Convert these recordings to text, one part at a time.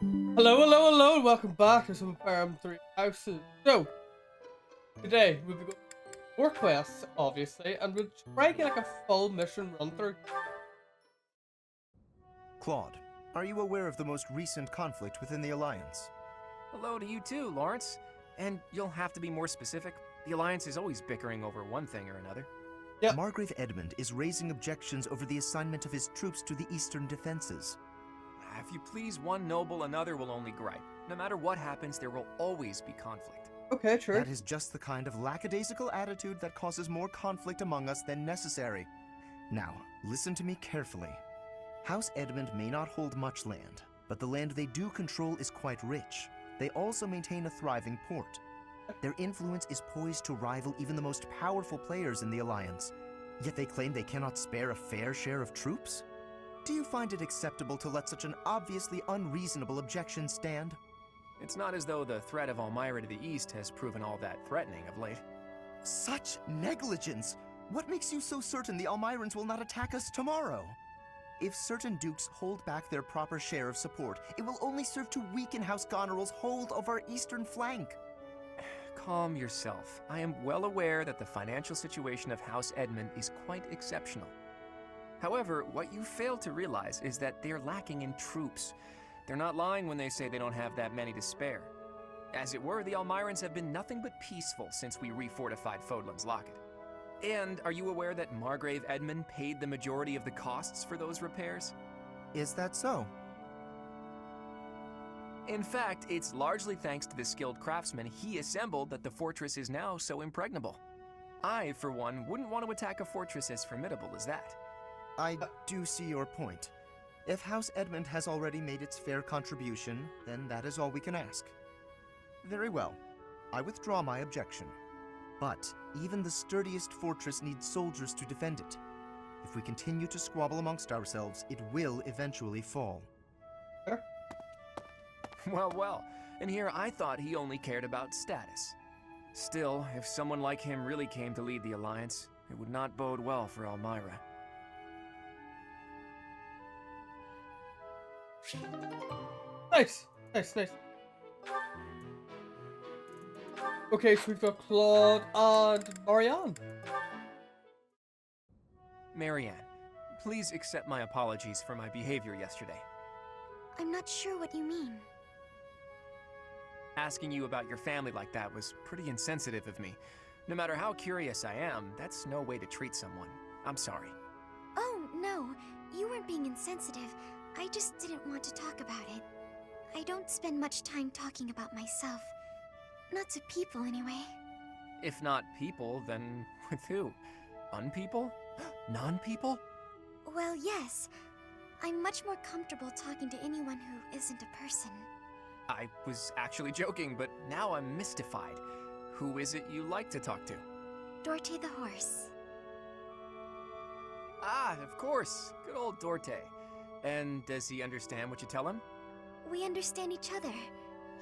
Hello, hello, hello, and welcome back to some Farm 3 Houses. So, today we'll be going more quests, obviously, and we'll try to get like a full mission run through. Claude, are you aware of the most recent conflict within the Alliance? Hello to you too, Lawrence. And you'll have to be more specific. The Alliance is always bickering over one thing or another. Yep. Margrave Edmund is raising objections over the assignment of his troops to the Eastern defenses. If you please one noble, another will only gripe. No matter what happens, there will always be conflict. Okay, true. That is just the kind of lackadaisical attitude that causes more conflict among us than necessary. Now, listen to me carefully. House Edmund may not hold much land, but the land they do control is quite rich. They also maintain a thriving port. Their influence is poised to rival even the most powerful players in the Alliance. Yet they claim they cannot spare a fair share of troops? Do you find it acceptable to let such an obviously unreasonable objection stand? It's not as though the threat of Elmira to the east has proven all that threatening of late. Such negligence! What makes you so certain the Almirans will not attack us tomorrow? If certain dukes hold back their proper share of support, it will only serve to weaken House Goneril's hold of our eastern flank. Calm yourself. I am well aware that the financial situation of House Edmund is quite exceptional. However, what you fail to realize is that they're lacking in troops. They're not lying when they say they don't have that many to spare. As it were, the Almirans have been nothing but peaceful since we refortified Fodlan's Locket. And are you aware that Margrave Edmund paid the majority of the costs for those repairs? Is that so? In fact, it's largely thanks to the skilled craftsmen he assembled that the fortress is now so impregnable. I, for one, wouldn't want to attack a fortress as formidable as that. I do see your point. If House Edmund has already made its fair contribution, then that is all we can ask. Very well. I withdraw my objection. But even the sturdiest fortress needs soldiers to defend it. If we continue to squabble amongst ourselves, it will eventually fall. Sure. Well, and here I thought he only cared about status. Still, if someone like him really came to lead the Alliance, it would not bode well for Elmira. Nice, nice, nice. Okay, so we've got Claude and Marianne. Marianne, please accept my apologies for my behavior yesterday. I'm not sure what you mean. Asking you about your family like that was pretty insensitive of me. No matter how curious I am, that's no way to treat someone. I'm sorry. Oh, no. You weren't being insensitive. I just didn't want to talk about it. I don't spend much time talking about myself. Not to people, anyway. If not people, then with who? Unpeople? Non-people? Well, yes. I'm much more comfortable talking to anyone who isn't a person. I was actually joking, but now I'm mystified. Who is it you like to talk to? Dorte the horse. Ah, of course. Good old Dorte. And does he understand what you tell him? We understand each other.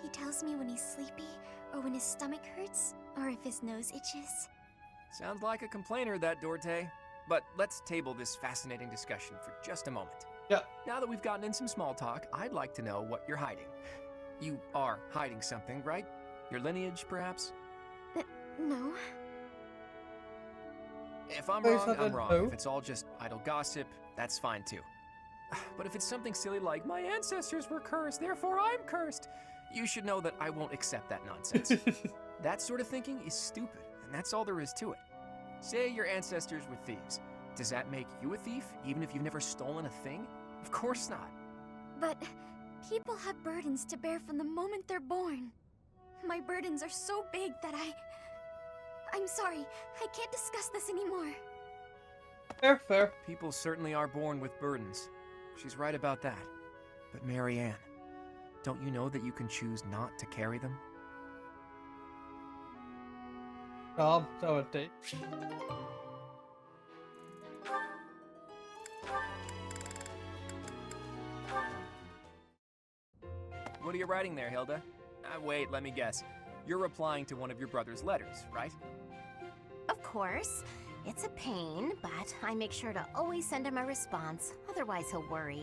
He tells me when he's sleepy, or when his stomach hurts, or if his nose itches. Sounds like a complainer, that Dorte. But let's table this fascinating discussion for just a moment. Yeah. Now that we've gotten in some small talk, I'd like to know what you're hiding. You are hiding something, right? Your lineage, perhaps? No. If I'm Wait, wrong, so I'm then wrong. no? If it's all just idle gossip, that's fine too. But if it's something silly like, my ancestors were cursed, therefore I'm cursed, you should know that I won't accept that nonsense. That sort of thinking is stupid, and that's all there is to it. Say your ancestors were thieves. Does that make you a thief, even if you've never stolen a thing? Of course not. But people have burdens to bear from the moment they're born. My burdens are so big that I'm sorry, I can't discuss this anymore. Fair, fair. People certainly are born with burdens. She's right about that. But Marianne, don't you know that you can choose not to carry them? So it did. What are you writing there, Hilda? Wait, let me guess. You're replying to one of your brother's letters, right? Of course. It's a pain, but I make sure to always send him a response, otherwise he'll worry.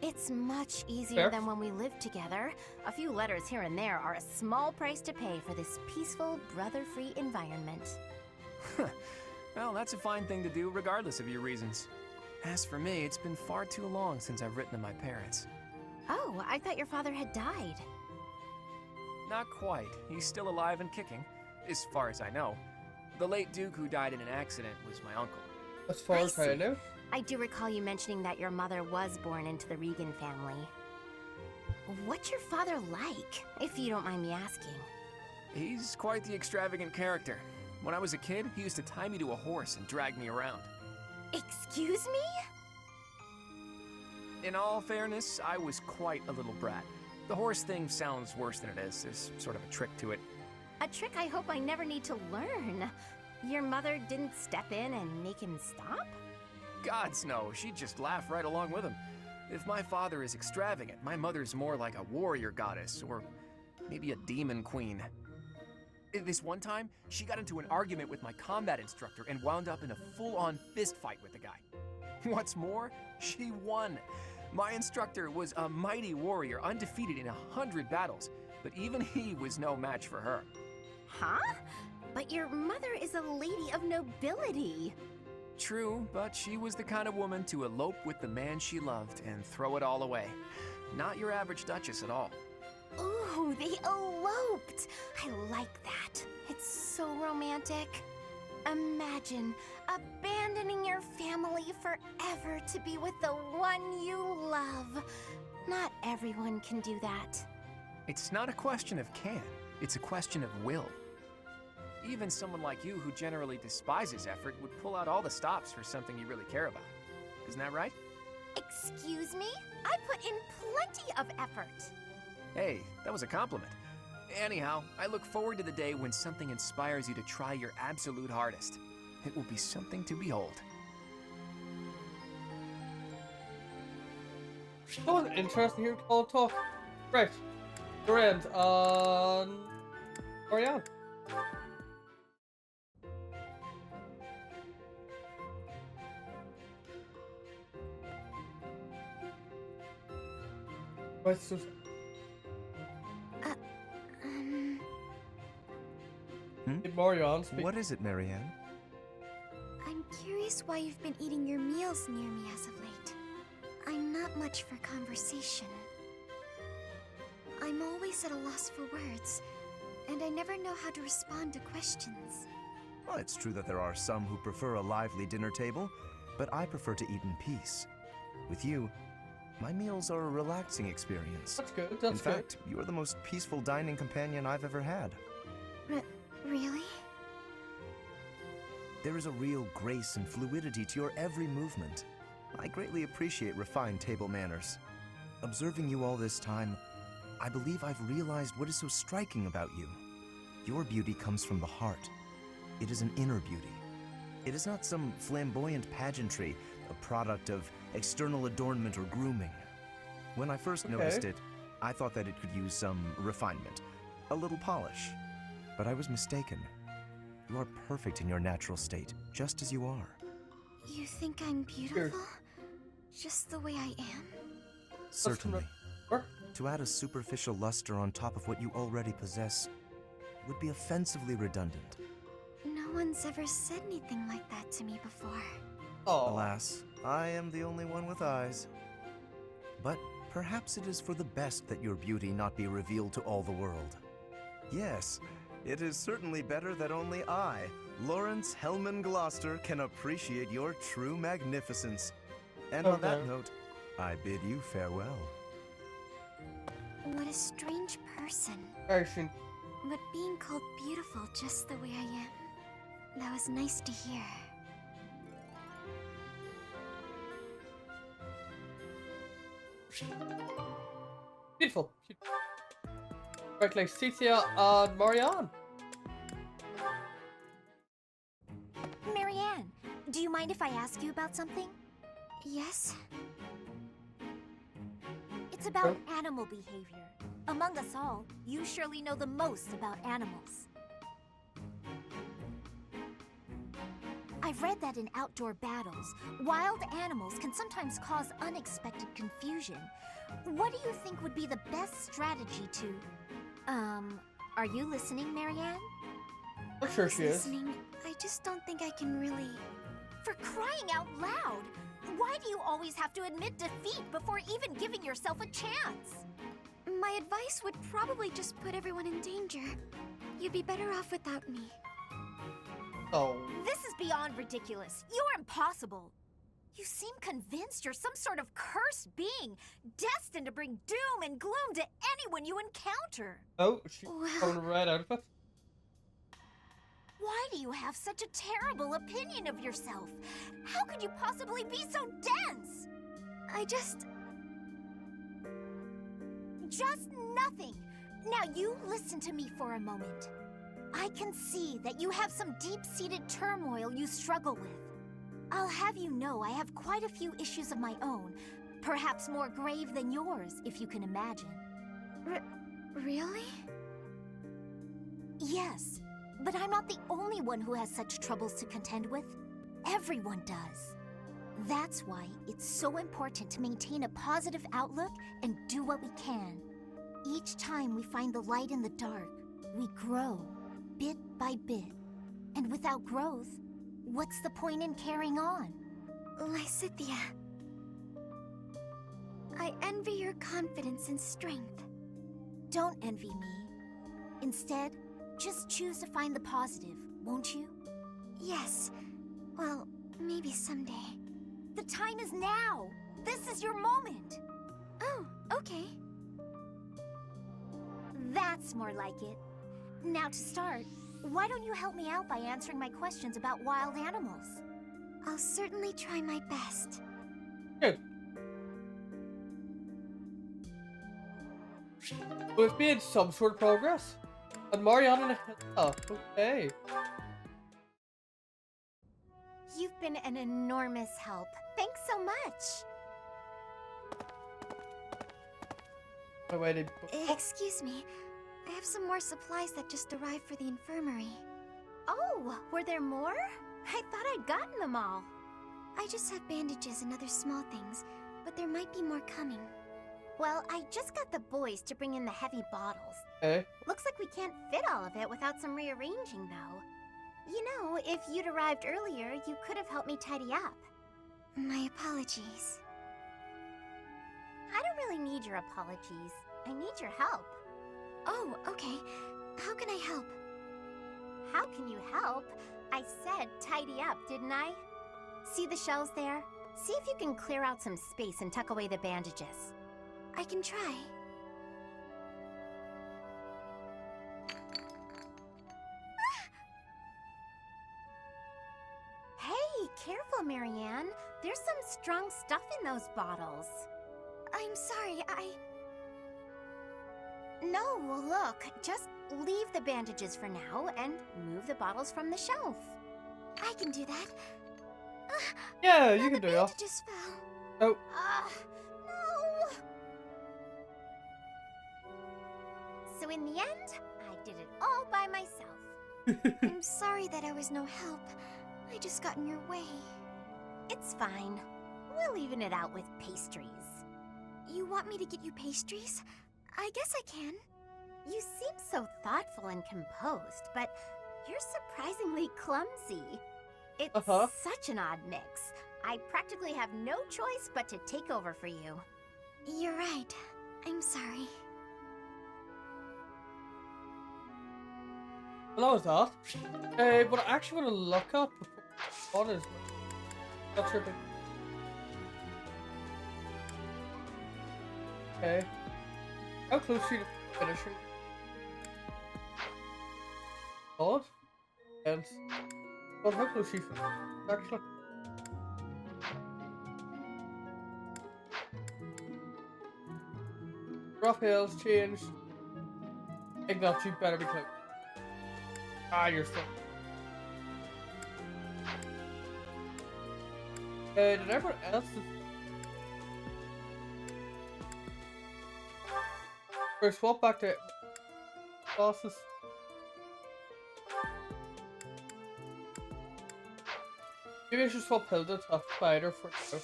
It's much easier Fair. than when we lived together. A few letters here and there are a small price to pay for this peaceful, brother-free environment. Well, that's a fine thing to do regardless of your reasons. As for me, it's been far too long since I've written to my parents. Oh, I thought your father had died. Not quite. He's still alive and kicking, as far as I know. The late Duke who died in an accident was my uncle. As far I as I see. know. I do recall you mentioning that your mother was born into the Regan family. What's your father like, if you don't mind me asking? He's quite the extravagant character. When I was a kid, he used to tie me to a horse and drag me around. Excuse me? In all fairness, I was quite a little brat. The horse thing sounds worse than it is. There's sort of a trick to it. A trick I hope I never need to learn. Your mother didn't step in and make him stop? Gods no, she'd just laugh right along with him. If my father is extravagant, my mother's more like a warrior goddess, or maybe a demon queen. This one time, she got into an argument with my combat instructor and wound up in a full-on fist fight with the guy. What's more, she won. My instructor was a mighty warrior, undefeated in 100 battles, but even he was no match for her. Huh? But your mother is a lady of nobility. True, but she was the kind of woman to elope with the man she loved and throw it all away. Not your average duchess at all. Ooh, they eloped. I like that. It's so romantic. Imagine abandoning your family forever to be with the one you love. Not everyone can do that. It's not a question of can, it's a question of will. Even someone like you who generally despises effort would pull out all the stops for something you really care about. Isn't that right? Excuse me? I put in plenty of effort. Hey, that was a compliment. Anyhow, I look forward to the day when something inspires you to try your absolute hardest. It will be something to behold. Oh, interesting here all talk. Right. Your end on Marianne. Right, so Marianne, speak. What is it, Marianne? I'm curious why you've been eating your meals near me as of late. I'm not much for conversation. I'm always at a loss for words, and I never know how to respond to questions. Well, it's true that there are some who prefer a lively dinner table, but I prefer to eat in peace. With you, my meals are a relaxing experience. That's good, In that's good. fact, you are the most peaceful dining companion I've ever had. Really? There is a real grace and fluidity to your every movement. I greatly appreciate refined table manners. Observing you all this time, I believe I've realized what is so striking about you. Your beauty comes from the heart. It is an inner beauty. It is not some flamboyant pageantry, a product of external adornment or grooming. When I first noticed it, I thought that it could use some refinement, a little polish. But I was mistaken. You are perfect in your natural state, just as you are. You think I'm beautiful? Just the way I am? Certainly. Sure. To add a superficial luster on top of what you already possess would be offensively redundant. No one's ever said anything like that to me before. Oh, Alas, I am the only one with eyes. But perhaps it is for the best that your beauty not be revealed to all the world. Yes, it is certainly better that only I, Lawrence Hellman Gloucester, can appreciate your true magnificence. And on that Okay. note, I bid you farewell. What a strange person. very soon. But being called beautiful just the way I am, that was nice to hear. Beautiful. Right, like Cynthia and Marianne. Marianne, do you mind if I ask you about something? Yes? It's about Sure. animal behavior. Among us all, you surely know the most about animals. I've I've read that in outdoor battles, wild animals can sometimes cause unexpected confusion. What do you think would be the best strategy to... are you listening, Marianne? I'm sure she is. Listening. I just don't think I can really... For crying out loud! Why do you always have to admit defeat before even giving yourself a chance? My advice would probably just put everyone in danger. You'd be better off without me. Oh. This is beyond ridiculous. You're impossible. You seem convinced you're some sort of cursed being, destined to bring doom and gloom to anyone you encounter. Oh, she's Well- coming right out of it. Why do you have such a terrible opinion of yourself? How could you possibly be so dense? Just nothing. Now you listen to me for a moment. I can see that you have some deep-seated turmoil you struggle with. I'll have you know I have quite a few issues of my own, perhaps more grave than yours, if you can imagine. Really? Yes, but I'm not the only one who has such troubles to contend with. Everyone does. That's why it's so important to maintain a positive outlook and do what we can. Each time we find the light in the dark, we grow, bit by bit. And without growth, what's the point in carrying on? Lysithea, I envy your confidence and strength. Don't envy me. Instead, just choose to find the positive, won't you? Yes. Well, maybe someday. The time is now! This is your moment! Oh, okay. That's more like it. Now to start, why don't you help me out by answering my questions about wild animals? I'll certainly try my best. Good. We've made some sort of progress. And Marianne... Oh, okay. You've been an enormous help. Thanks so much. I waited. Excuse me. I have some more supplies that just arrived for the infirmary. Oh, were there more? I thought I'd gotten them all. I just have bandages and other small things, but there might be more coming. Well, I just got the boys to bring in the heavy bottles. Okay. Looks like we can't fit all of it without some rearranging, though. You know, if you'd arrived earlier, you could have helped me tidy up. My apologies. I don't really need your apologies. I need your help. Oh, okay. How can I help? How can you help? I said tidy up, didn't I? See the shelves there? See if you can clear out some space and tuck away the bandages. I can try. Hey, careful, Marianne. There's some strong stuff in those bottles. I'm sorry, No, look, just leave the bandages for now and move the bottles from the shelf. I can do that. Yeah, Now you can the do that. bandages fell. Oh, No! So in the end, I did it all by myself. I'm sorry that I was no help. I just got in your way. It's fine. We'll even it out with pastries. You want me to get you pastries? I guess I can. You seem so thoughtful and composed, but you're surprisingly clumsy. It's such an odd mix. I practically have no choice but to take over for you. You're right. I'm sorry. well, that was that. But I actually want to look up what is. Not sure. Okay. How close are you to finishing? Odd? And well, how close are you finishing? Actually. Rough hills changed. I think that you better be close. Ah, you're still. Did everyone else? Or swap back to bosses. Maybe I should swap Hilda to a fighter for now.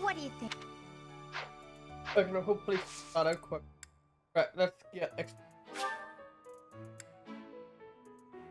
What do you think? I can hopefully start out quick. Right, let's get